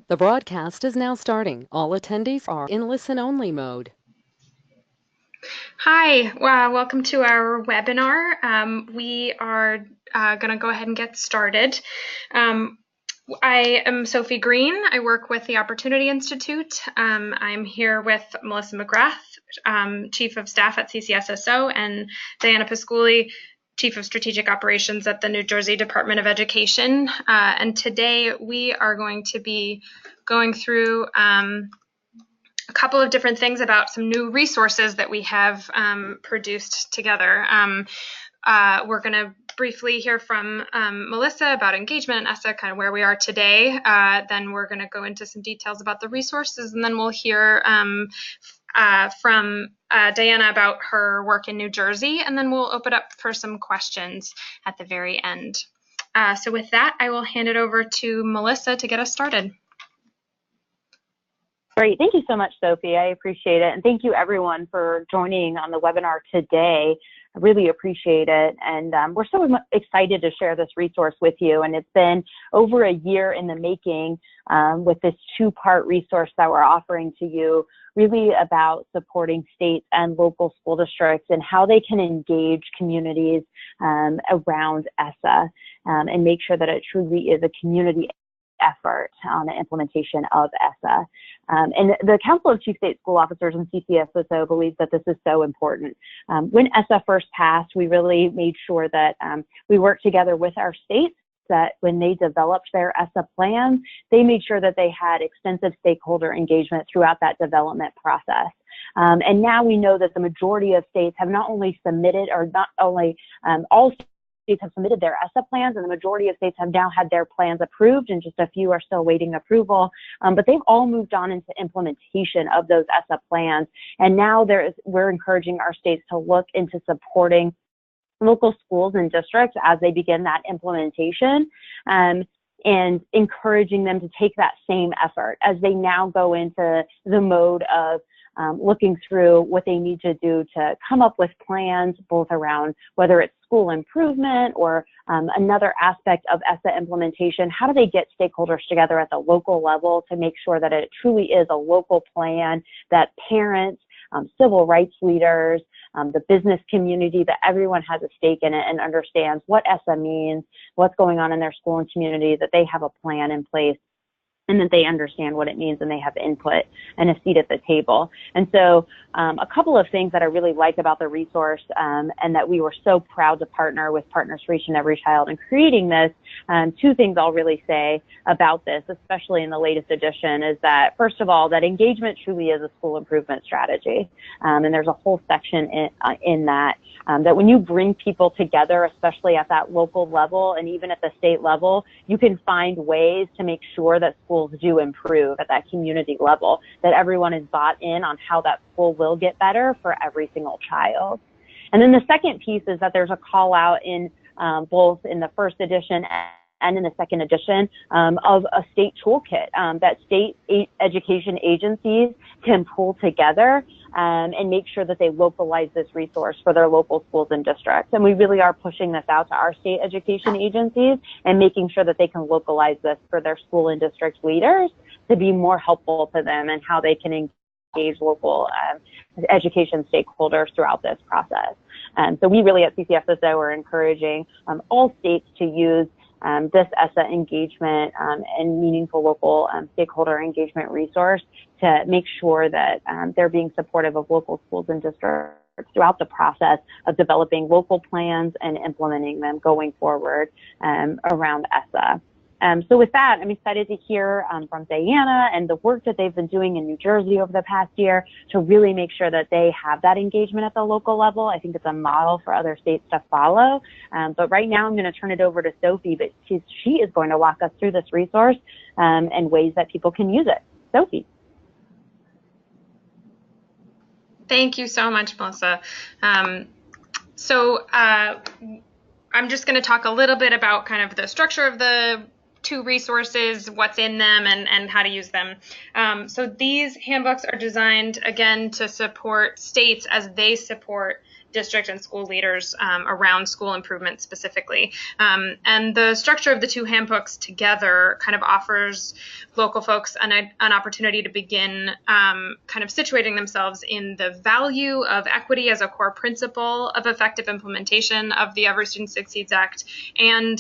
The broadcast is now starting. All attendees are in listen-only mode. Hi, welcome to our webinar. We are going to go ahead and get started. I am Sophie Green. I work with the Opportunity Institute. I'm here with Melissa McGrath, Chief of Staff at CCSSO, and Diana Pasculi, Chief of Strategic Operations at the New Jersey Department of Education. And today we are going to be going through a couple of different things about some new resources that we have produced together. We're going to briefly hear from Melissa about engagement and ESSA, kind of where we are today. Then we're going to go into some details about the resources, and then we'll hear from Diana about her work in New Jersey, and then we'll open up for some questions at the very end. So with that, I will hand it over to Melissa to get us started. Great. Thank you so much, Sophie. I appreciate it. And thank you, everyone, for joining on the webinar today. I really appreciate it. And we're so excited to share this resource with you. And it's been over a year in the making with this two-part resource that we're offering to you, really about supporting states and local school districts and how they can engage communities around ESSA and make sure that it truly is a community effort on the implementation of ESSA. And the Council of Chief State School Officers and CCSSO believes that this is so important. When ESSA first passed, we really made sure that we worked together with our states, that when they developed their ESSA plans, they made sure that they had extensive stakeholder engagement throughout that development process. And now we know that the majority of states have not only submitted, or not only all states have submitted their ESSA plans, and the majority of states have now had their plans approved, and just a few are still awaiting approval. But they've all moved on into implementation of those ESSA plans. And now we're encouraging our states to look into supporting local schools and districts as they begin that implementation, and encouraging them to take that same effort as they now go into the mode of looking through what they need to do to come up with plans, both around whether it's school improvement or another aspect of ESSA implementation. How do they get stakeholders together at the local level to make sure that it truly is a local plan that parents, civil rights leaders, the business community, that everyone has a stake in it and understands what ESSA means, what's going on in their school and community, that they have a plan in place, and that they understand what it means and they have input and a seat at the table. And so a couple of things that I really like about the resource and that we were so proud to partner with Partners for Each and Every Child in creating this, two things I'll really say about this, especially in the latest edition, is that, first of all, that engagement truly is a school improvement strategy. And there's a whole section in that, that when you bring people together, especially at that local level and even at the state level, you can find ways to make sure that schools do improve at that community level, that everyone is bought in on how that school will get better for every single child. And then the second piece is that there's a call out in both in the first edition and in the second edition of a state toolkit that state education agencies can pull together and make sure that they localize this resource for their local schools and districts. And we really are pushing this out to our state education agencies and making sure that they can localize this for their school and district leaders to be more helpful to them and how they can engage local education stakeholders throughout this process. So we really at CCSSO are encouraging all states to use this ESSA engagement and meaningful local stakeholder engagement resource to make sure that they're being supportive of local schools and districts throughout the process of developing local plans and implementing them going forward around ESSA. So with that, I'm excited to hear from Diana and the work that they've been doing in New Jersey over the past year to really make sure that they have that engagement at the local level. I think it's a model for other states to follow. But right now I'm going to turn it over to Sophie, but she is going to walk us through this resource and ways that people can use it. Sophie. Thank you so much, Melissa. I'm just going to talk a little bit about kind of the structure of the two resources, what's in them, and how to use them. So these handbooks are designed, again, to support states as they support district and school leaders around school improvement specifically. And the structure of the two handbooks together kind of offers local folks an opportunity to begin kind of situating themselves in the value of equity as a core principle of effective implementation of the Every Student Succeeds Act, and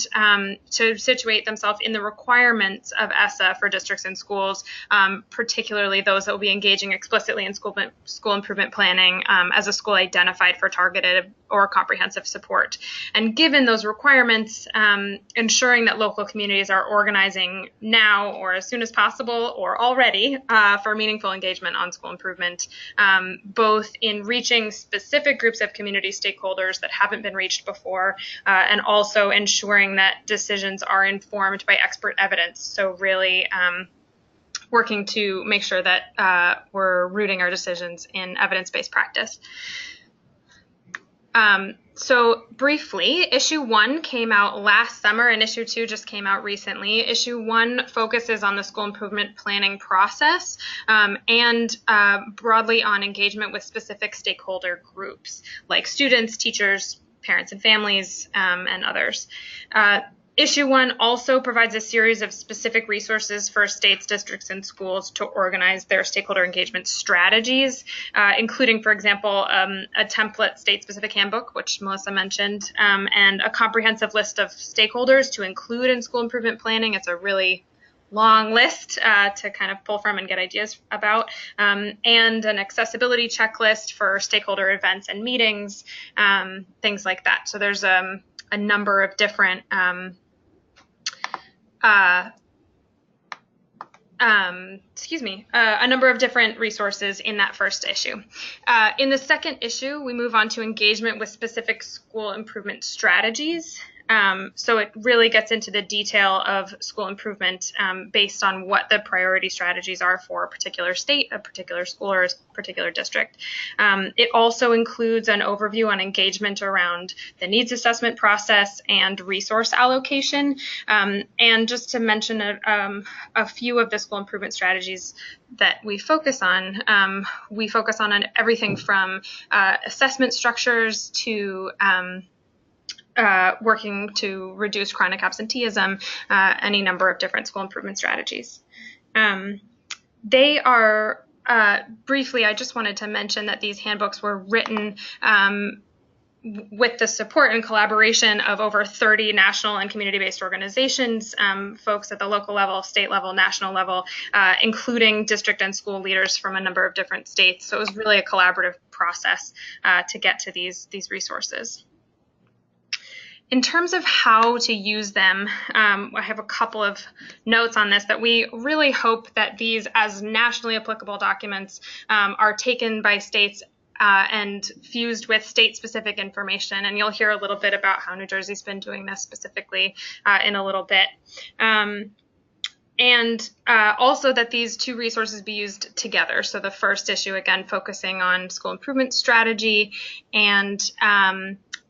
to situate themselves in the requirements of ESSA for districts and schools, particularly those that will be engaging explicitly in school improvement planning as a school identified for targeted or comprehensive support. And given those requirements, ensuring that local communities are organizing now or as soon as possible or already for meaningful engagement on school improvement, both in reaching specific groups of community stakeholders that haven't been reached before, and also ensuring that decisions are informed by expert evidence. So really working to make sure that we're rooting our decisions in evidence-based practice. So briefly, issue 1 came out last summer and issue 2 just came out recently. Issue 1 focuses on the school improvement planning process and broadly on engagement with specific stakeholder groups like students, teachers, parents and families, and others. Issue 1 also provides a series of specific resources for states, districts, and schools to organize their stakeholder engagement strategies, including, for example, a template state-specific handbook, which Melissa mentioned, and a comprehensive list of stakeholders to include in school improvement planning. It's a really long list to kind of pull from and get ideas about, and an accessibility checklist for stakeholder events and meetings, things like that. So there's a number of different a number of different resources in that first issue. In the second issue, we move on to engagement with specific school improvement strategies. So it really gets into the detail of school improvement based on what the priority strategies are for a particular state, a particular school, or a particular district. It also includes an overview on engagement around the needs assessment process and resource allocation. And just to mention a few of the school improvement strategies that we focus on everything from assessment structures to working to reduce chronic absenteeism, any number of different school improvement strategies. They are, briefly, I just wanted to mention that these handbooks were written with the support and collaboration of over 30 national and community-based organizations, folks at the local level, state level, national level, including district and school leaders from a number of different states. So it was really a collaborative process to get to these resources. In terms of how to use them, I have a couple of notes on this, that we really hope that these, as nationally applicable documents, are taken by states and fused with state-specific information. And you'll hear a little bit about how New Jersey's been doing this specifically in a little bit. And also that these two resources be used together. So the first issue, again, focusing on school improvement strategy and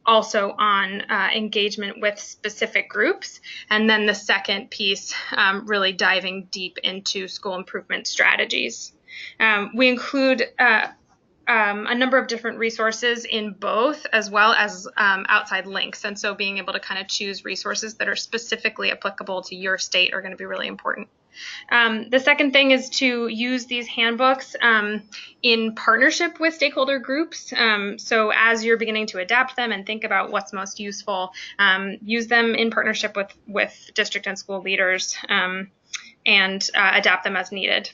also on engagement with specific groups. And then the second piece, really diving deep into school improvement strategies. We include a number of different resources in both, as well as outside links. And so being able to kind of choose resources that are specifically applicable to your state are going to be really important. The second thing is to use these handbooks in partnership with stakeholder groups. So as you're beginning to adapt them and think about what's most useful, use them in partnership with district and school leaders and adapt them as needed.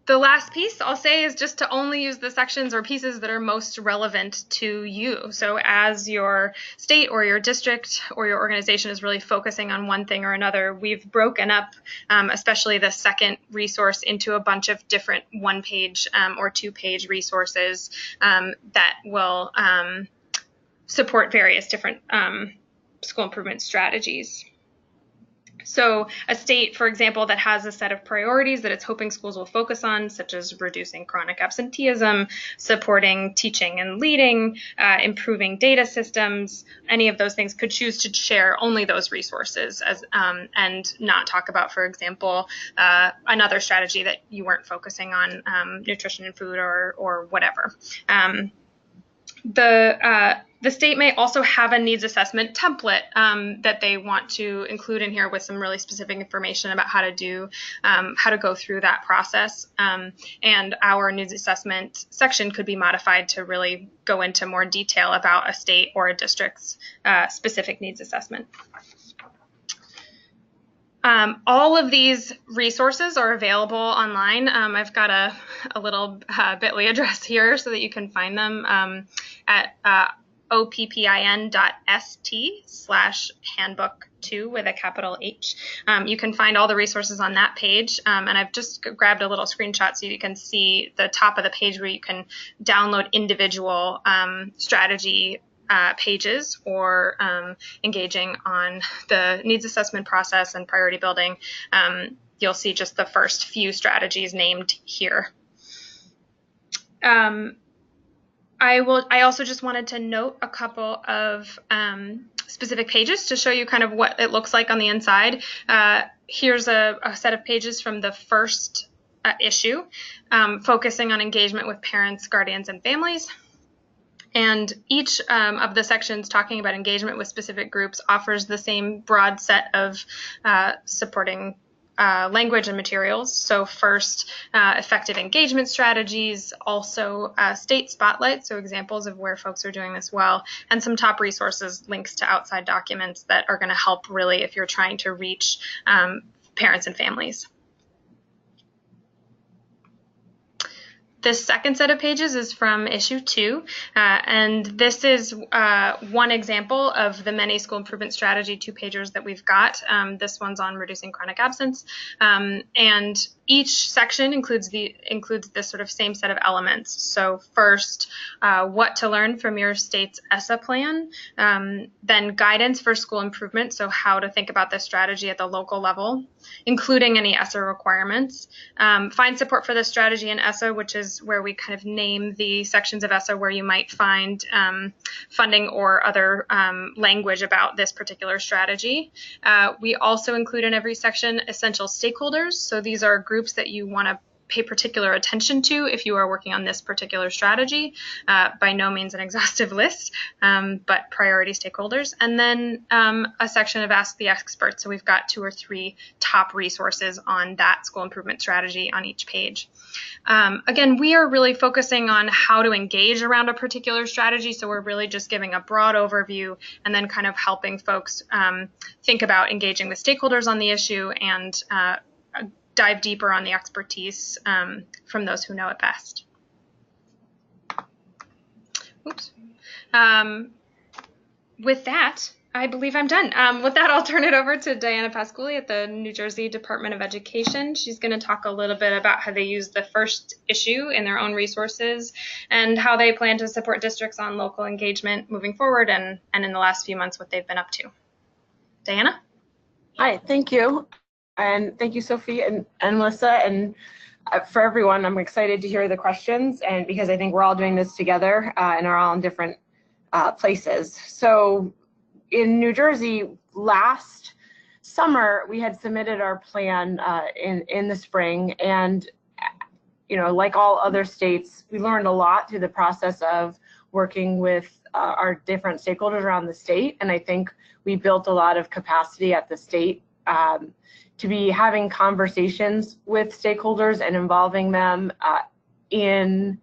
The last piece I'll say is just to only use the sections or pieces that are most relevant to you. So as your state or your district or your organization is really focusing on one thing or another, we've broken up, especially the second resource, into a bunch of different one-page or two-page resources that will support various different school improvement strategies. So a state, for example, that has a set of priorities that it's hoping schools will focus on, such as reducing chronic absenteeism, supporting teaching and leading, improving data systems, any of those things, could choose to share only those resources as, and not talk about, for example, another strategy that you weren't focusing on, nutrition and food or whatever. The state may also have a needs assessment template that they want to include in here with some really specific information about how to go through that process. And our needs assessment section could be modified to really go into more detail about a state or a district's specific needs assessment. All of these resources are available online. I've got a little bit.ly address here so that you can find them at oppin.st/handbook2 with a capital H. You can find all the resources on that page, and I've just grabbed a little screenshot so you can see the top of the page where you can download individual strategy pages or engaging on the needs assessment process and priority building. You'll see just the first few strategies named here. I also just wanted to note a couple of specific pages to show you kind of what it looks like on the inside. Here's a set of pages from the first issue, focusing on engagement with parents, guardians, and families. And each of the sections talking about engagement with specific groups offers the same broad set of supporting language and materials. So first, effective engagement strategies, also state spotlight, so examples of where folks are doing this well, and some top resources, links to outside documents that are going to help really if you're trying to reach parents and families. This second set of pages is from issue 2, and this is one example of the many school improvement strategy 2-pagers that we've got. This one's on reducing chronic absence, and each section includes this sort of same set of elements. So first, what to learn from your state's ESSA plan, then guidance for school improvement, so how to think about this strategy at the local level, including any ESSA requirements. Find support for this strategy in ESSA, which is where we kind of name the sections of ESSA where you might find funding or other language about this particular strategy. We also include in every section essential stakeholders. So these are groups that you want to pay particular attention to if you are working on this particular strategy. By no means an exhaustive list, but priority stakeholders. And then a section of Ask the Expert. So we've got 2 or 3 top resources on that school improvement strategy on each page. Again, we are really focusing on how to engage around a particular strategy. So we're really just giving a broad overview and then kind of helping folks think about engaging with stakeholders on the issue and dive deeper on the expertise from those who know it best. Oops. With that, I believe I'm done. With that, I'll turn it over to Diana Pasquuli at the New Jersey Department of Education. She's going to talk a little bit about how they use the first issue in their own resources and how they plan to support districts on local engagement moving forward and in the last few months what they've been up to. Diana? Hi, thank you. And thank you, Sophie and Melissa, and for everyone. I'm excited to hear the questions, and because I think we're all doing this together and are all in different places. So in New Jersey, last summer, we had submitted our plan in the spring, and like all other states, we learned a lot through the process of working with our different stakeholders around the state, and I think we built a lot of capacity at the state to be having conversations with stakeholders and involving them in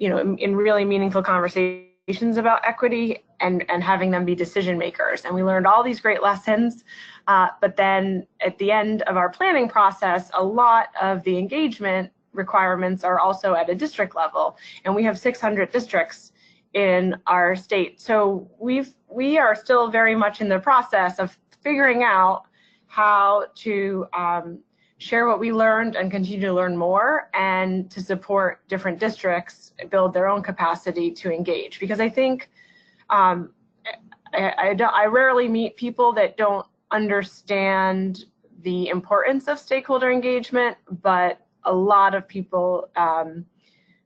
really meaningful conversations about equity and having them be decision makers. And we learned all these great lessons, but then at the end of our planning process, a lot of the engagement requirements are also at a district level, and we have 600 districts in our state. So we are still very much in the process of figuring out how to share what we learned and continue to learn more, and to support different districts build their own capacity to engage. Because I think I rarely meet people that don't understand the importance of stakeholder engagement, but a lot of people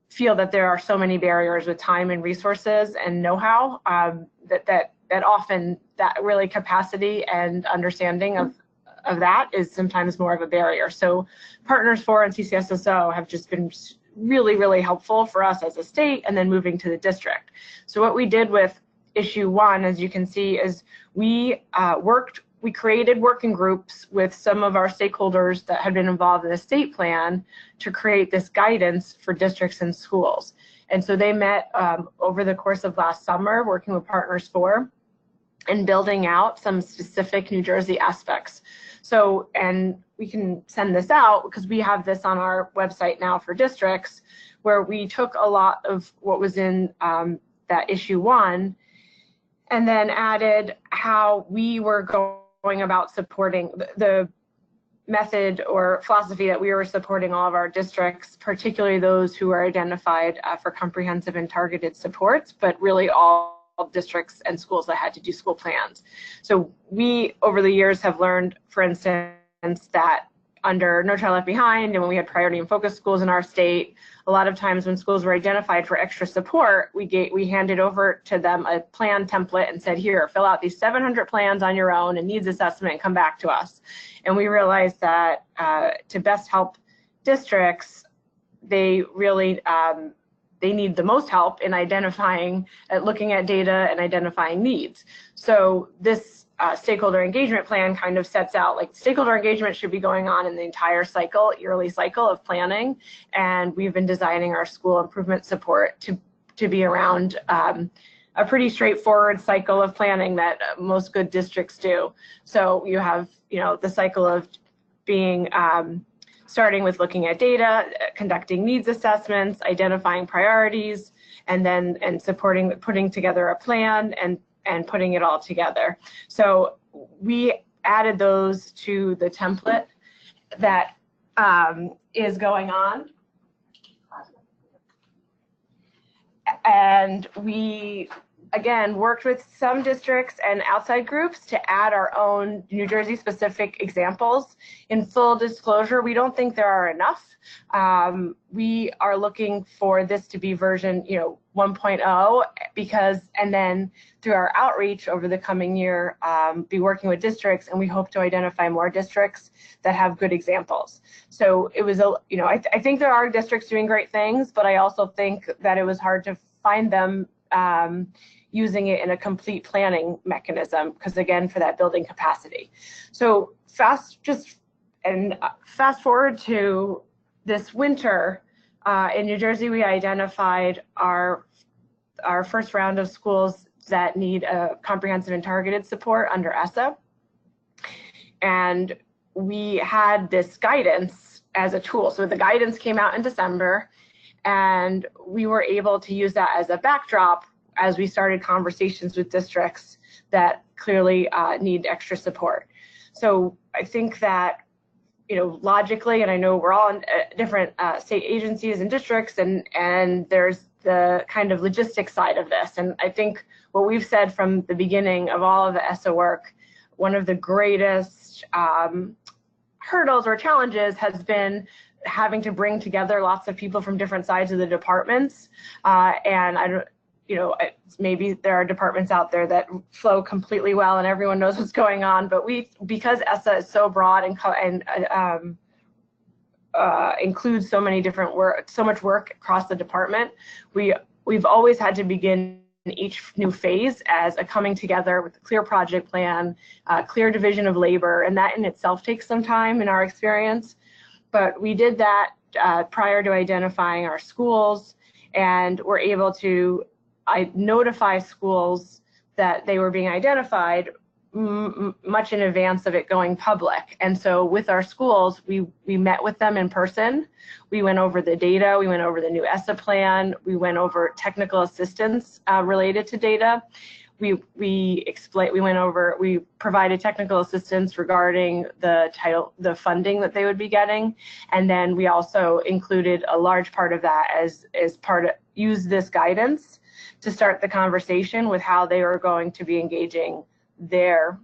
feel that there are so many barriers with time and resources and know-how that often that really capacity and understanding of that is sometimes more of a barrier. So Partners for and CCSSO have just been really, really helpful for us as a state, and then moving to the district. So what we did with issue 1, as you can see, is we created working groups with some of our stakeholders that had been involved in the state plan to create this guidance for districts and schools. And so they met over the course of last summer, working with Partners for and building out some specific New Jersey aspects. So, and we can send this out because we have this on our website now for districts, where we took a lot of what was in that issue 1 and then added how we were going about supporting the method or philosophy that we were supporting all of our districts, particularly those who are identified for comprehensive and targeted supports, but really all districts and schools that had to do school plans. So we, over the years, have learned, for instance, that under No Child Left Behind and when we had priority and focus schools in our state, a lot of times when schools were identified for extra support, we handed over to them a plan template and said, here, fill out these 700 plans on your own and needs assessment and come back to us. And we realized that to best help districts, they really they need the most help in identifying, looking at data and identifying needs. So this stakeholder engagement plan kind of sets out, like, stakeholder engagement should be going on in the entire cycle, yearly cycle of planning. And we've been designing our school improvement support to be around a pretty straightforward cycle of planning that most good districts do. So you have, the cycle of being, starting with looking at data, conducting needs assessments, identifying priorities, and then putting together a plan and putting it all together. So we added those to the template that is going on. And we, again, worked with some districts and outside groups to add our own New Jersey specific examples. In full disclosure, we don't think there are enough. We are looking for this to be version 1.0 and then through our outreach over the coming year, be working with districts, and we hope to identify more districts that have good examples. So it was, I think there are districts doing great things, but I also think that it was hard to find them using it in a complete planning mechanism, because again, for that building capacity. So fast forward to this winter, in New Jersey, we identified our first round of schools that need a comprehensive and targeted support under ESSA. And we had this guidance as a tool. So the guidance came out in December, and we were able to use that as a backdrop as we started conversations with districts that clearly need extra support. So I think that, logically, and I know we're all in different state agencies and districts, and there's the kind of logistics side of this. And I think what we've said from the beginning of all of the ESSA work, one of the greatest hurdles or challenges has been having to bring together lots of people from different sides of the departments. And I don't, maybe there are departments out there that flow completely well and everyone knows what's going on, but because ESSA is so broad and includes so many different so much work across the department, we've always had to begin each new phase as a coming together with a clear project plan, clear division of labor, and that in itself takes some time in our experience. But we did that prior to identifying our schools, and were able to notify schools that they were being identified much in advance of it going public. And so with our schools, we met with them in person. We went over the data, we went over the new ESSA plan, we went over technical assistance related to data. We provided technical assistance regarding the funding that they would be getting. And then we also included a large part of that as use this guidance to start the conversation with how they are going to be engaging their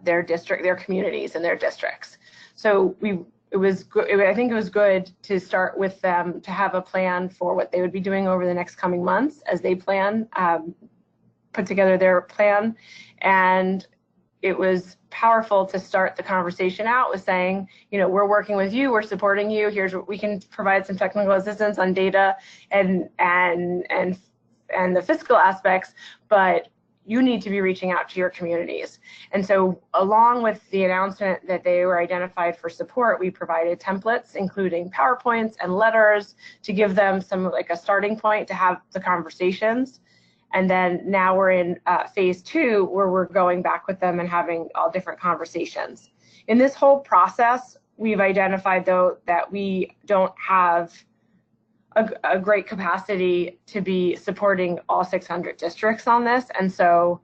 their district, their communities and their districts. So I think it was good to start with them to have a plan for what they would be doing over the next coming months as they plan, put together their plan. And it was powerful to start the conversation out with saying, you know, we're working with you, we're supporting you. Here's what we can provide some technical assistance on data and the fiscal aspects, but you need to be reaching out to your communities. And so along with the announcement that they were identified for support, we provided templates, including PowerPoints and letters to give them some like a starting point to have the conversations. And then now we're in phase 2, where we're going back with them and having all different conversations. In this whole process, we've identified, though, that we don't have a great capacity to be supporting all 600 districts on this. And so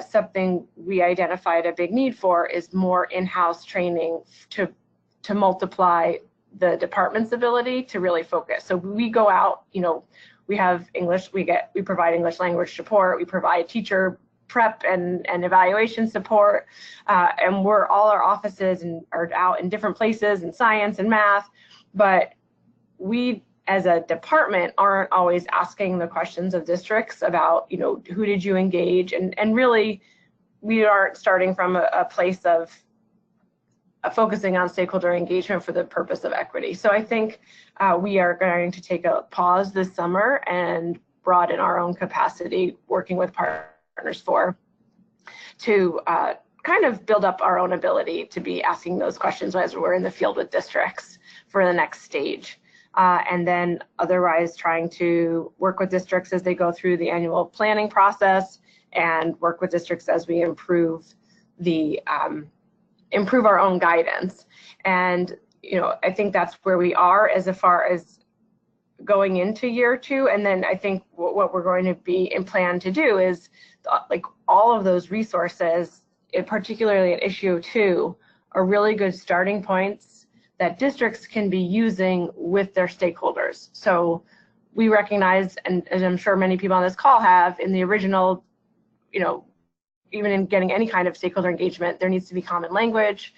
something we identified a big need for is more in-house training to multiply the department's ability to really focus. So we go out, you know, we have English, we provide English language support, we provide teacher prep and evaluation support, and all our offices are out in different places in science and math, but we as a department aren't always asking the questions of districts about, you know, who did you engage, and really we aren't starting from a place of focusing on stakeholder engagement for the purpose of equity. So I think we are going to take a pause this summer and broaden our own capacity working with partners to kind of build up our own ability to be asking those questions as we're in the field with districts for the next stage. And then otherwise trying to work with districts as they go through the annual planning process and work with districts as we improve our own guidance. And, you know, I think that's where we are as far as going into year 2. And then I think what we're going to be in plan to do is like all of those resources, particularly at issue 2, are really good starting points that districts can be using with their stakeholders. So we recognize, and as I'm sure many people on this call have, in the original, you know, even in getting any kind of stakeholder engagement, there needs to be common language.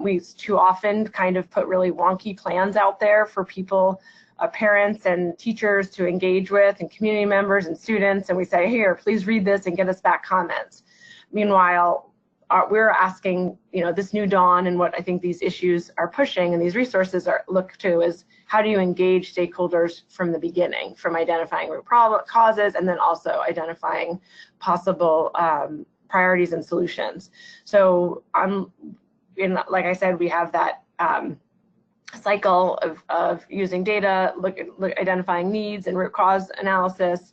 We too often kind of put really wonky plans out there for people, parents and teachers to engage with, and community members and students, and we say, here, please read this and get us back comments. Meanwhile, we're asking, you know, this new dawn, and what I think these issues are pushing and these resources look to is how do you engage stakeholders from the beginning, from identifying root causes and then also identifying possible priorities and solutions. So like I said, we have that cycle of using data, identifying needs and root cause analysis,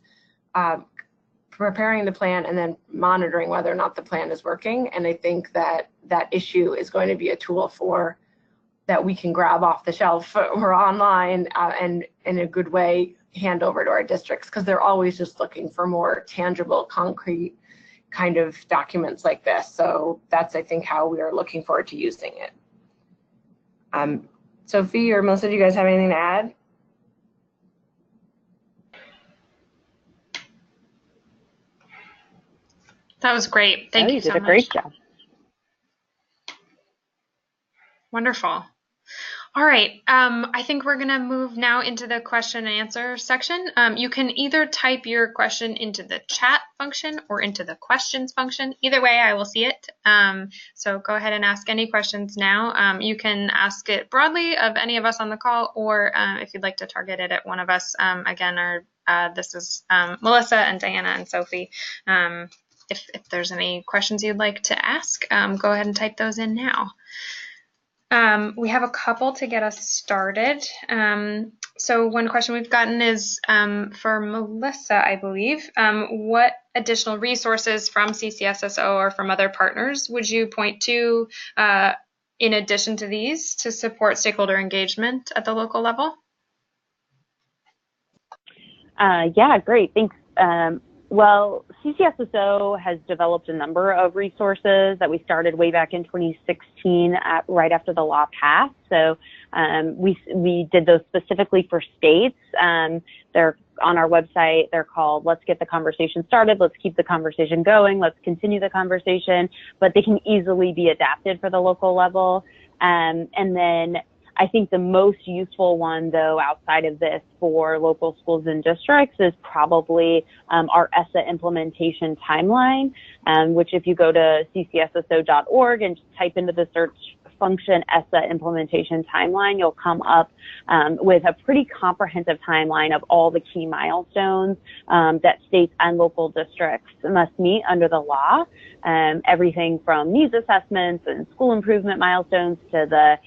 preparing the plan, and then monitoring whether or not the plan is working. And I think that issue is going to be a tool that we can grab off the shelf or online and in a good way hand over to our districts, because they're always just looking for more tangible, concrete kind of documents like this. So that's, I think, how we are looking forward to using it. Sophie or Melissa, do you guys have anything to add? That was great. Thank you so much. You did a great job. Wonderful. All right. I think we're going to move now into the question and answer section. You can either type your question into the chat function or into the questions function. Either way, I will see it. So go ahead and ask any questions now. You can ask it broadly of any of us on the call, or if you'd like to target it at one of us. Again, this is Melissa and Diana and Sophie. If there's any questions you'd like to ask, go ahead and type those in now. We have a couple to get us started. So one question we've gotten is for Melissa, I believe. What additional resources from CCSSO or from other partners would you point to in addition to these to support stakeholder engagement at the local level? Yeah, great, thanks. Well, CCSSO has developed a number of resources that we started way back in 2016 right after the law passed. So we did those specifically for states. They're on our website. They're called Let's Get the Conversation Started, Let's Keep the Conversation Going, Let's Continue the Conversation, but they can easily be adapted for the local level. And then I think the most useful one, though, outside of this for local schools and districts is probably our ESSA implementation timeline, which if you go to ccsso.org and just type into the search function ESSA implementation timeline, you'll come up with a pretty comprehensive timeline of all the key milestones that states and local districts must meet under the law. Everything from needs assessments and school improvement milestones to the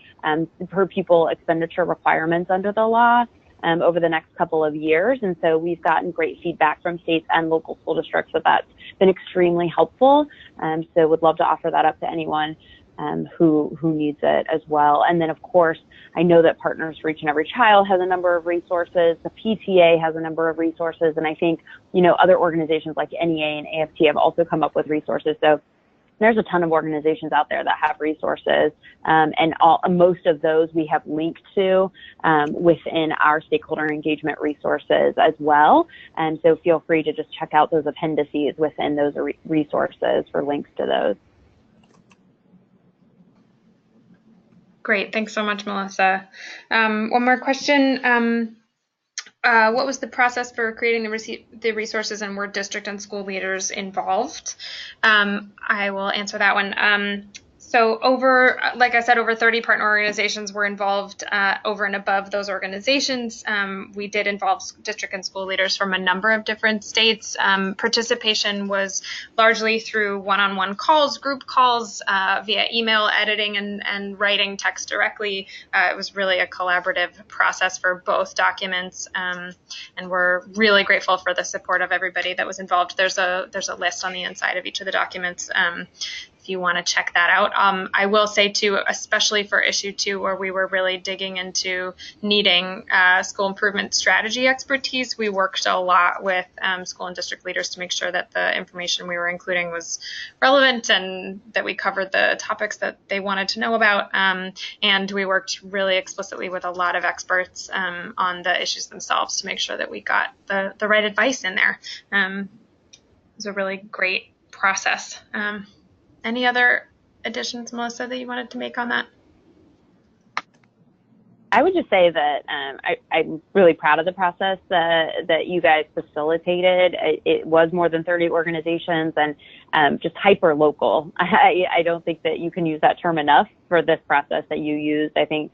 per pupil expenditure requirements under the law over the next couple of years. And so we've gotten great feedback from states and local school districts that that's been extremely helpful. So would love to offer that up to anyone who needs it as well. And then, of course, I know that Partners for Each and Every Child has a number of resources. The PTA has a number of resources. And I think, other organizations like NEA and AFT have also come up with resources. So there's a ton of organizations out there that have resources, and most of those we have linked to within our stakeholder engagement resources as well. And so feel free to just check out those appendices within those resources for links to those. Great, thanks so much, Melissa. One more question. What was the process for creating the resources, and were district and school leaders involved? I will answer that one. So like I said, over 30 partner organizations were involved. Over and above those organizations, we did involve district and school leaders from a number of different states. Participation was largely through one-on-one calls, group calls, via email editing and writing text directly. It was really a collaborative process for both documents, and we're really grateful for the support of everybody that was involved. There's a list on the inside of each of the documents. If you want to check that out. I will say too, especially for issue 2, where we were really digging into needing school improvement strategy expertise, we worked a lot with school and district leaders to make sure that the information we were including was relevant and that we covered the topics that they wanted to know about. And we worked really explicitly with a lot of experts on the issues themselves to make sure that we got the right advice in there. It was a really great process. Any other additions, Melissa, that you wanted to make on that? I would just say that I'm really proud of the process that you guys facilitated. It was more than 30 organizations and just hyper local. I don't think that you can use that term enough for this process that you used. I think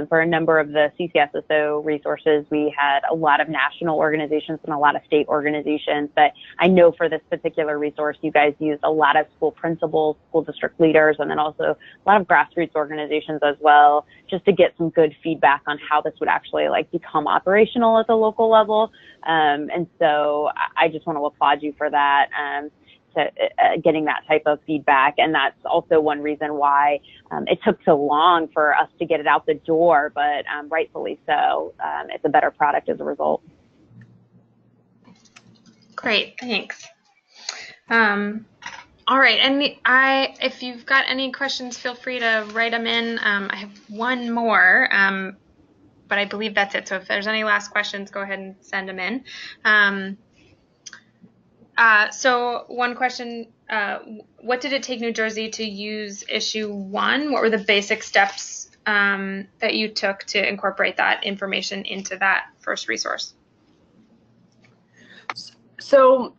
for a number of the CCSSO resources, we had a lot of national organizations and a lot of state organizations. But I know for this particular resource, you guys used a lot of school principals, school district leaders, and then also a lot of grassroots organizations as well, just to get some good feedback on how this would actually become operational at the local level. And so I just want to applaud you for that. Getting that type of feedback. And that's also one reason why it took so long for us to get it out the door, but rightfully so. It's a better product as a result. Great, thanks. All right, and if you've got any questions, feel free to write them in. I have one more, but I believe that's it. So if there's any last questions, go ahead and send them in. So one question, what did it take New Jersey to use issue 1? What were the basic steps that you took to incorporate that information into that first resource? So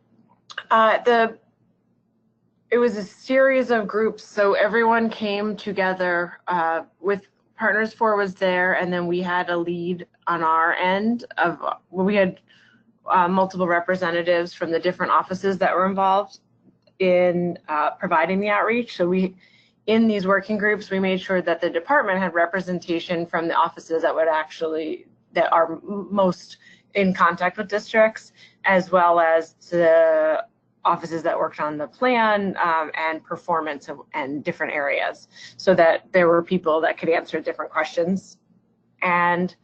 it was a series of groups. So everyone came together with Partners 4 was there, and then we had a lead on our end of we had multiple representatives from the different offices that were involved in providing the outreach. So in these working groups, we made sure that the department had representation from the offices that are most in contact with districts, as well as the offices that worked on the plan and performance and different areas, so that there were people that could answer different questions. And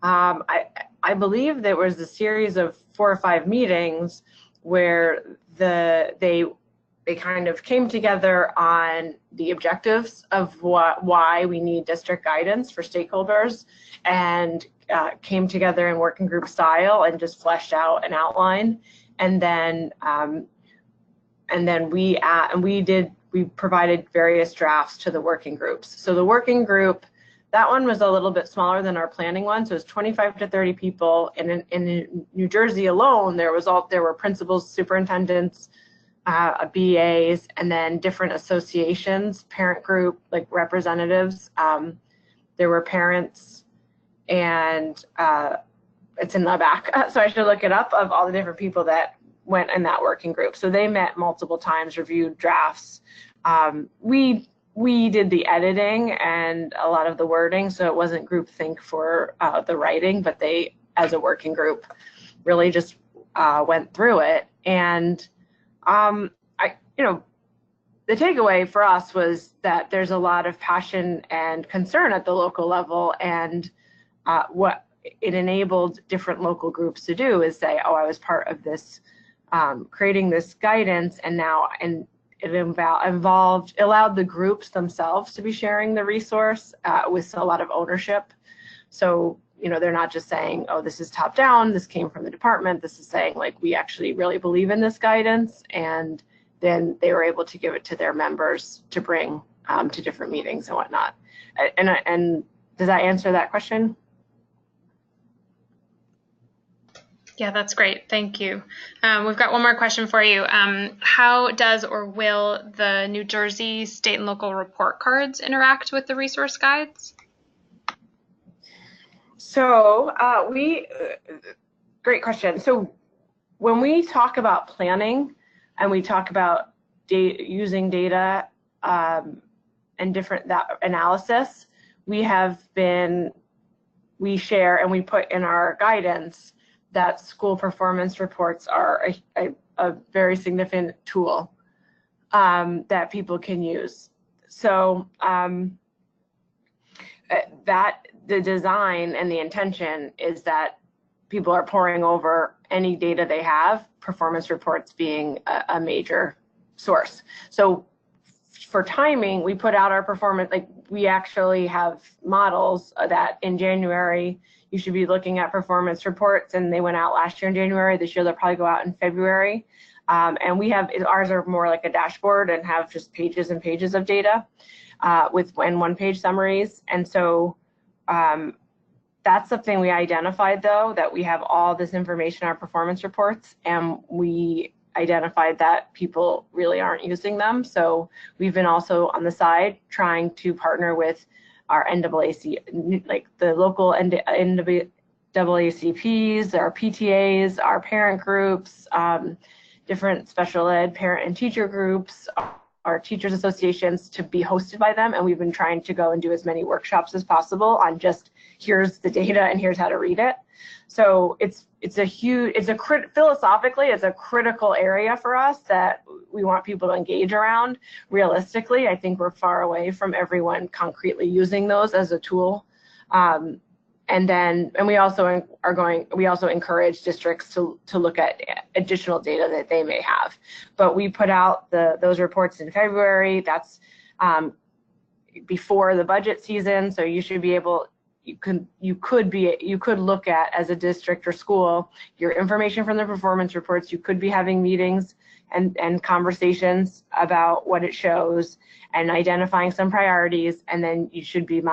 I believe there was a series of 4 or 5 meetings where they kind of came together on the objectives of why we need district guidance for stakeholders, and came together in working group style and just fleshed out an outline. And then we provided various drafts to the working groups. So the working group, that one was a little bit smaller than our planning one. So it was 25 to 30 people. And in New Jersey alone, there were principals, superintendents, BAs, and then different associations, parent group, like representatives. There were parents, and it's in the back, so I should look it up, of all the different people that went in that working group. So they met multiple times, reviewed drafts. We did the editing and a lot of the wording, so it wasn't groupthink for the writing, but they, as a working group, really just went through it. And the takeaway for us was that there's a lot of passion and concern at the local level, and what it enabled different local groups to do is say, oh, I was part of this, creating this guidance, and it allowed the groups themselves to be sharing the resource with a lot of ownership. So, they're not just saying, oh, this is top down, this came from the department. This is saying, like, we actually really believe in this guidance, and then they were able to give it to their members to bring to different meetings and whatnot. And does that answer that question? Yeah, that's great. Thank you. We've got one more question for you. How does or will the New Jersey state and local report cards interact with the resource guides? So great question. So when we talk about planning and we talk about using data and different analysis, we share and we put in our guidance that school performance reports are a very significant tool that people can use. So that the design and the intention is that people are poring over any data they have, performance reports being a major source. So for timing, we put out our performance, like we actually have models that in January, you should be looking at performance reports, and they went out last year in January. This year they'll probably go out in February. And ours are more like a dashboard and have just pages and pages of data with one-page summaries. And so that's something we identified, though, that we have all this information in our performance reports, and we identified that people really aren't using them. So we've been also on the side trying to partner with our NAAC, like the local NAACPs, our PTAs, our parent groups, different special ed parent and teacher groups, our teachers associations, to be hosted by them. And we've been trying to go and do as many workshops as possible on just here's the data and here's how to read it. So philosophically, it's a critical area for us that we want people to engage around. Realistically, I think we're far away from everyone concretely using those as a tool. And we also encourage districts to look at additional data that they may have. But we put out those reports in February. That's before the budget season, so you should be able. You could look at, as a district or school, your information from the performance reports. You could be having meetings and conversations about what it shows and identifying some priorities, and then you should be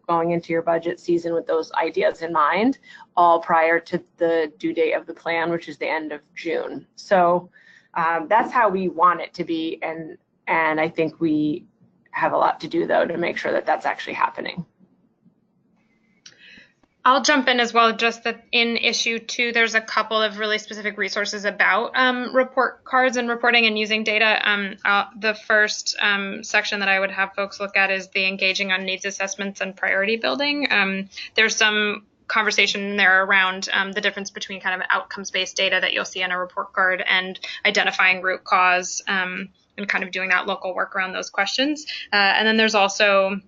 going into your budget season with those ideas in mind, all prior to the due date of the plan, which is the end of June. So that's how we want it to be, and I think we have a lot to do, though, to make sure that that's actually happening. I'll jump in as well, just that in issue 2, there's a couple of really specific resources about report cards and reporting and using data. The first section that I would have folks look at is the engaging on needs assessments and priority building. There's some conversation in there around the difference between kind of outcomes-based data that you'll see on a report card and identifying root cause and kind of doing that local work around those questions. And then there's also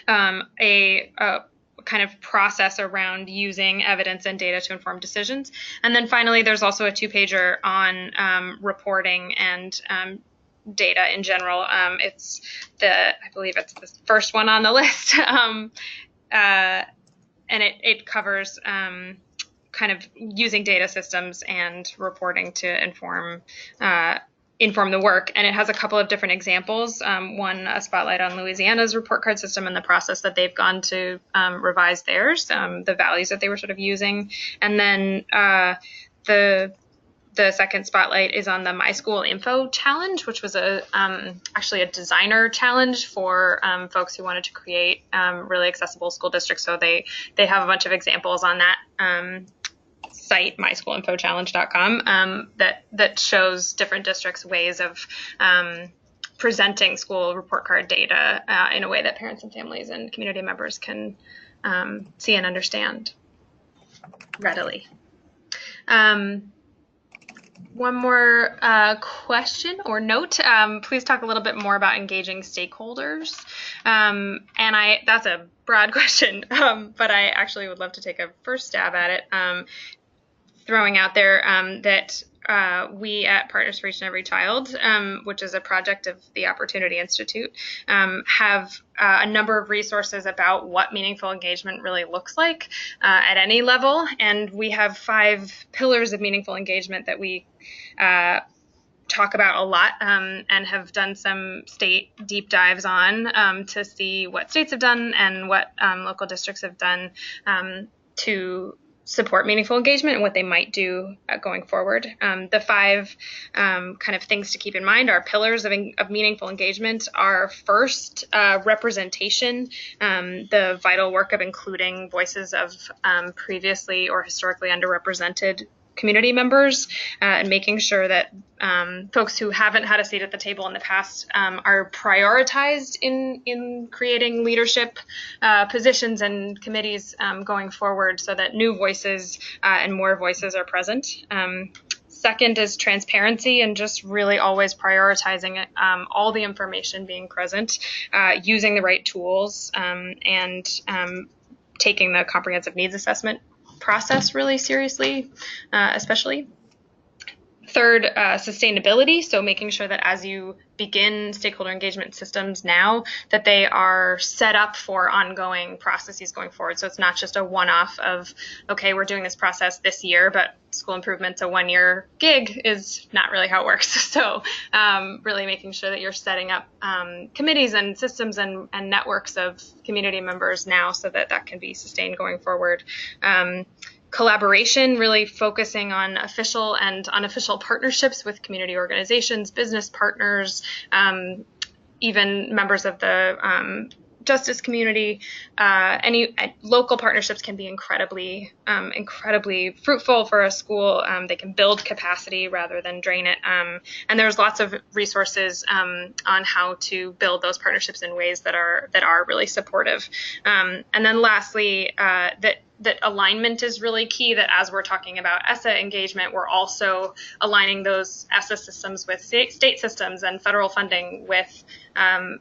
a kind of process around using evidence and data to inform decisions. And then finally, there's also a 2-pager on reporting and data in general. I believe it's the first one on the list, and it covers kind of using data systems and reporting to inform the work. And it has a couple of different examples. One, a spotlight on Louisiana's report card system and the process that they've gone to revise theirs, the values that they were sort of using. And then the second spotlight is on the My School Info Challenge, which was actually a designer challenge for folks who wanted to create really accessible school districts. So they have a bunch of examples on that site, myschoolinfochallenge.com, that shows different districts' ways of presenting school report card data in a way that parents and families and community members can see and understand readily. One more question or note. Please talk a little bit more about engaging stakeholders. That's a broad question, but I actually would love to take a first stab at it. Throwing out there that we at Partners for Each and Every Child, which is a project of the Opportunity Institute, have a number of resources about what meaningful engagement really looks like at any level. And we have 5 pillars of meaningful engagement that we talk about a lot and have done some state deep dives on to see what states have done and what local districts have done to support meaningful engagement and what they might do going forward. The 5 kind of things to keep in mind, our pillars of meaningful engagement are first, representation, the vital work of including voices of previously or historically underrepresented community members, and making sure that folks who haven't had a seat at the table in the past are prioritized in creating leadership positions and committees going forward, so that new voices and more voices are present. Second is transparency, and just really always prioritizing all the information being present, using the right tools, and taking the comprehensive needs assessment process really seriously, especially. Third, sustainability. So making sure that as you begin stakeholder engagement systems now, that they are set up for ongoing processes going forward. So it's not just a one-off of, okay, we're doing this process this year, but school improvement's a 1-year gig is not really how it works. So really making sure that you're setting up committees and systems and networks of community members now so that that can be sustained going forward. Collaboration, really focusing on official and unofficial partnerships with community organizations, business partners, even members of the justice community. Any local partnerships can be incredibly fruitful for a school. They can build capacity rather than drain it. And there's lots of resources on how to build those partnerships in ways that are really supportive. And then lastly, that alignment is really key, that as we're talking about ESSA engagement, we're also aligning those ESSA systems with state systems and federal funding with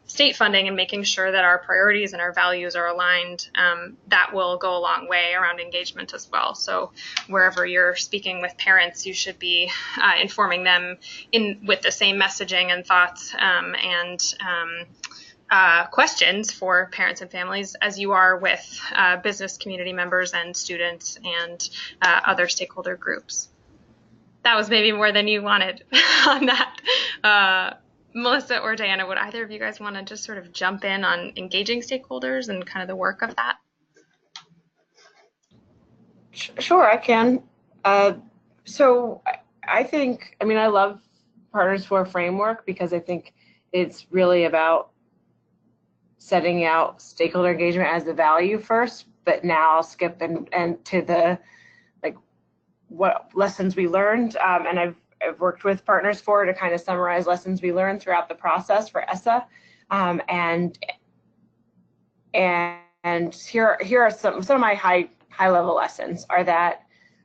state funding, and making sure that our priorities and our values are aligned. That will go a long way around engagement as well. So wherever you're speaking with parents, you should be informing them with the same messaging and thoughts and questions for parents and families as you are with business community members and students and other stakeholder groups. That was maybe more than you wanted on that. Melissa or Diana, would either of you guys want to just sort of jump in on engaging stakeholders and kind of the work of that? Sure, I can. So I think, I love Partners for Framework because I think it's really about setting out stakeholder engagement as the value first, but now I'll skip and to the what lessons we learned. And I've worked with Partners for to kind of summarize lessons we learned throughout the process for ESSA. And here are some of my high level lessons are that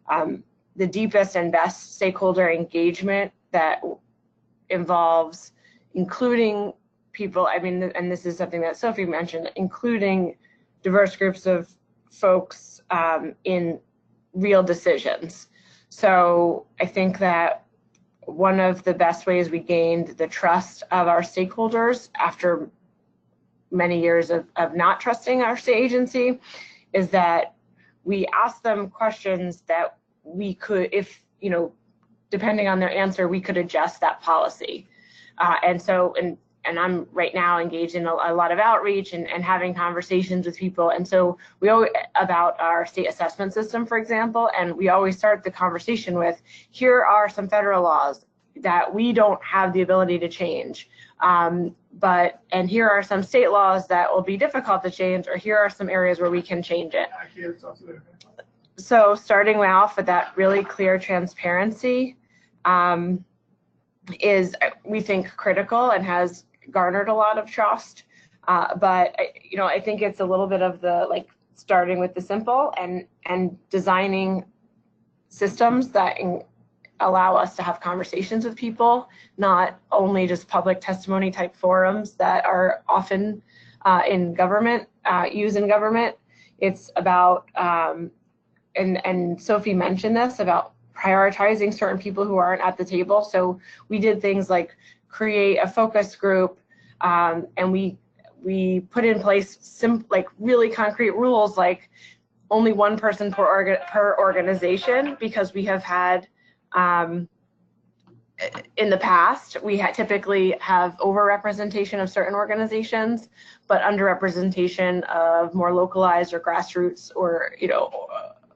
the deepest and best stakeholder engagement that involves including people, and this is something that Sophie mentioned, including diverse groups of folks in real decisions. So I think that one of the best ways we gained the trust of our stakeholders after many years of not trusting our state agency is that we asked them questions that we could, if, you know, depending on their answer, we could adjust that policy. And I'm right now engaged in a lot of outreach and having conversations with people. And so we always, about our state assessment system, for example, and we always start the conversation with, here are some federal laws that we don't have the ability to change. And here are some state laws that will be difficult to change, or here are some areas where we can change it. So starting off with that really clear transparency is, we think, critical and has garnered a lot of trust. But you know, I think it's a little bit of the, like, starting with the simple and designing systems that allow us to have conversations with people, not only just public testimony type forums that are often in government, used in government. It's about, and Sophie mentioned this, about prioritizing certain people who aren't at the table. So we did things like create a focus group, and we put in place like really concrete rules, like only one person per organization, because we have had, in the past, we typically have overrepresentation of certain organizations, but underrepresentation of more localized or grassroots or, you know,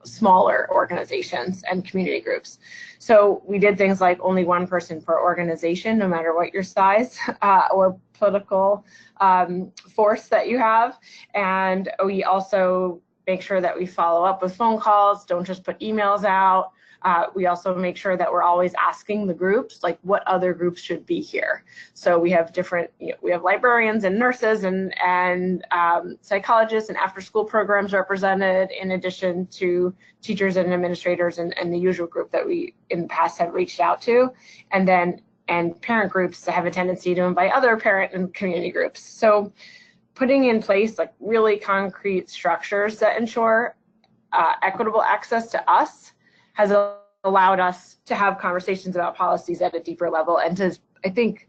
smaller organizations and community groups. So we did things like only one person per organization, no matter what your size or political force that you have. And we also make sure that we follow up with phone calls, don't just put emails out. We also make sure that we're always asking the groups, like, what other groups should be here. So we have different, you know, we have librarians and nurses and psychologists and after school programs represented, in addition to teachers and administrators and the usual group that we in the past have reached out to. And parent groups have a tendency to invite other parent and community groups. So putting in place, like, really concrete structures that ensure equitable access to us has allowed us to have conversations about policies at a deeper level and to, I think,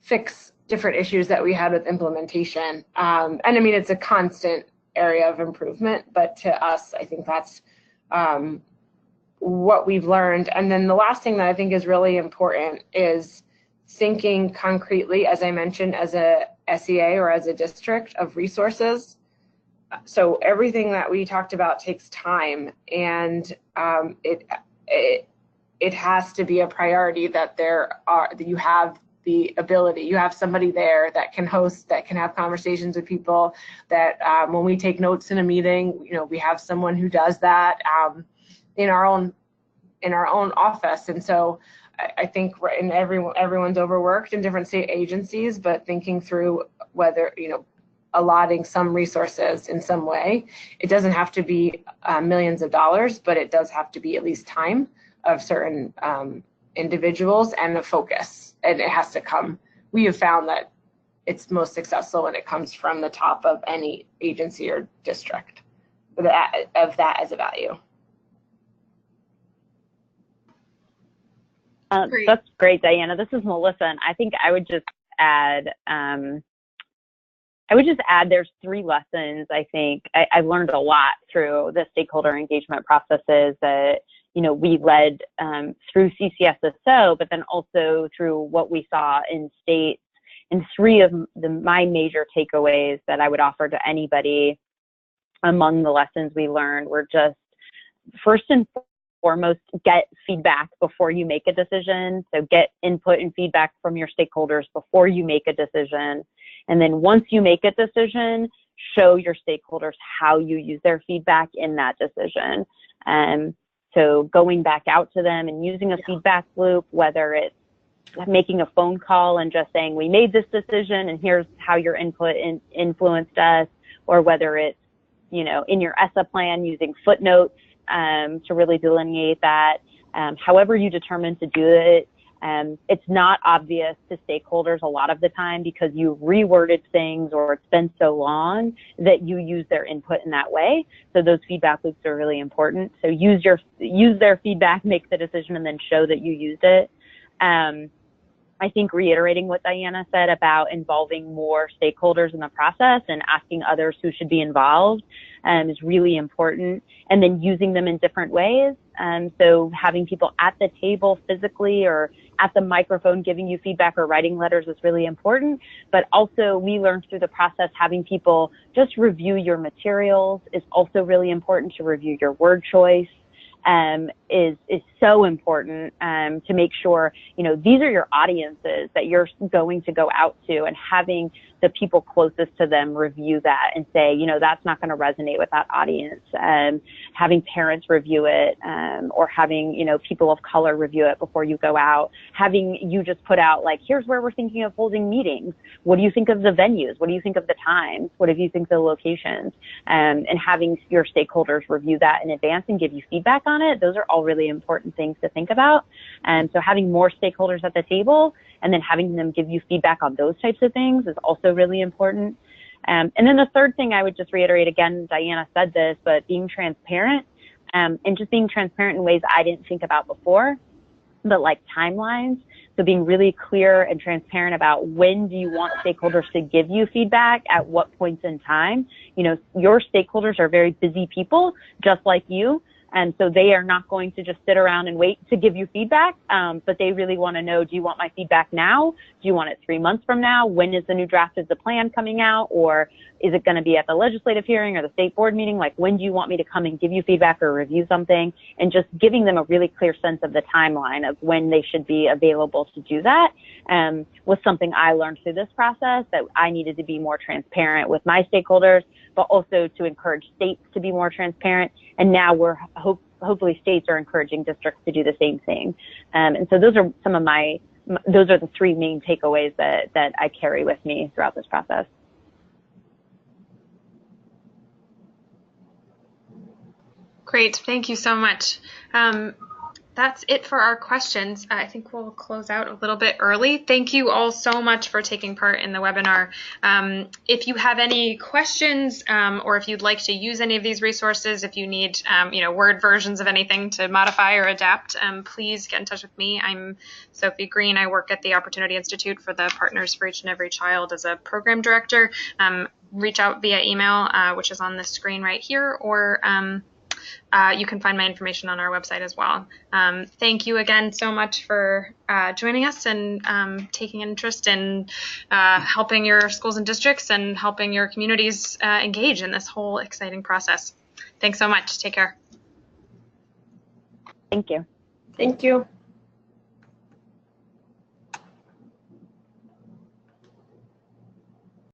fix different issues that we had with implementation. And I mean, it's a constant area of improvement, but to us, I think that's what we've learned. And then the last thing that I think is really important is thinking concretely, as I mentioned, as a SEA or as a district, of resources. So everything that we talked about takes time, and it has to be a priority that that you have the ability, you have somebody there that can host, that can have conversations with people, that when we take notes in a meeting, you know, we have someone who does that in our own office. And so I think everyone's overworked in different state agencies, but thinking through whether, you know, allotting some resources in some way. It doesn't have to be millions of dollars, but it does have to be at least time of certain individuals and a focus. And it has to come. We have found that it's most successful when it comes from the top of any agency or district of that as a value. That's great, Diana. This is Melissa, and I think I would just add, there's 3 lessons. I think I learned a lot through the stakeholder engagement processes that, you know, we led through CCSSO, but then also through what we saw in states. And 3 of my major takeaways that I would offer to anybody among the lessons we learned were just, first and foremost, get feedback before you make a decision. So get input and feedback from your stakeholders before you make a decision. And then once you make a decision, show your stakeholders how you use their feedback in that decision. So going back out to them and using a feedback loop, whether it's making a phone call and just saying, we made this decision and here's how your input influenced us, or whether it's, you know, in your ESSA plan using footnotes to really delineate that. However you determine to do it, It's not obvious to stakeholders a lot of the time because you reworded things or it's been so long that you use their input in that way. So those feedback loops are really important. So use their feedback, make the decision, and then show that you used it. I think reiterating what Diana said about involving more stakeholders in the process and asking others who should be involved is really important, and then using them in different ways. So having people at the table physically or at the microphone giving you feedback or writing letters is really important, but also we learned through the process having people just review your materials is also really important, to review your word choice. Is so important to make sure, these are your audiences that you're going to go out to, and having the people closest to them review that and say, that's not going to resonate with that audience. Having parents review it, or having, people of color review it before you go out. Having you just put out, like, here's where we're thinking of holding meetings. What do you think of the venues? What do you think of the times? What do you think of the locations? And having your stakeholders review that in advance and give you feedback on it. Those are all really important things to think about. And so having more stakeholders at the table and then having them give you feedback on those types of things is also really important. And then the third thing I would just reiterate, again, Diana said this, but being transparent, and just being transparent in ways I didn't think about before, but like timelines. So being really clear and transparent about when do you want stakeholders to give you feedback, at what points in time. Your stakeholders are very busy people, just like you. And so they are not going to just sit around and wait to give you feedback, but they really want to know, do you want my feedback now? Do you want it 3 months from now? When is the new draft of the plan coming out? Or is it going to be at the legislative hearing or the state board meeting? Like, when do you want me to come and give you feedback or review something? And just giving them a really clear sense of the timeline of when they should be available to do that was something I learned through this process, that I needed to be more transparent with my stakeholders, but also to encourage states to be more transparent. And now we're hopefully states are encouraging districts to do the same thing. And so those are those are the 3 main takeaways that I carry with me throughout this process. Great, thank you so much. That's it for our questions. I think we'll close out a little bit early. Thank you all so much for taking part in the webinar. If you have any questions, or if you'd like to use any of these resources, if you need Word versions of anything to modify or adapt, please get in touch with me. I'm Sophie Green. I work at the Opportunity Institute for the Partners for Each and Every Child as a program director. Reach out via email, which is on the screen right here, or you can find my information on our website as well. Thank you again so much for joining us and taking interest in helping your schools and districts and helping your communities engage in this whole exciting process. Thanks so much. Take care. Thank you. Thank you.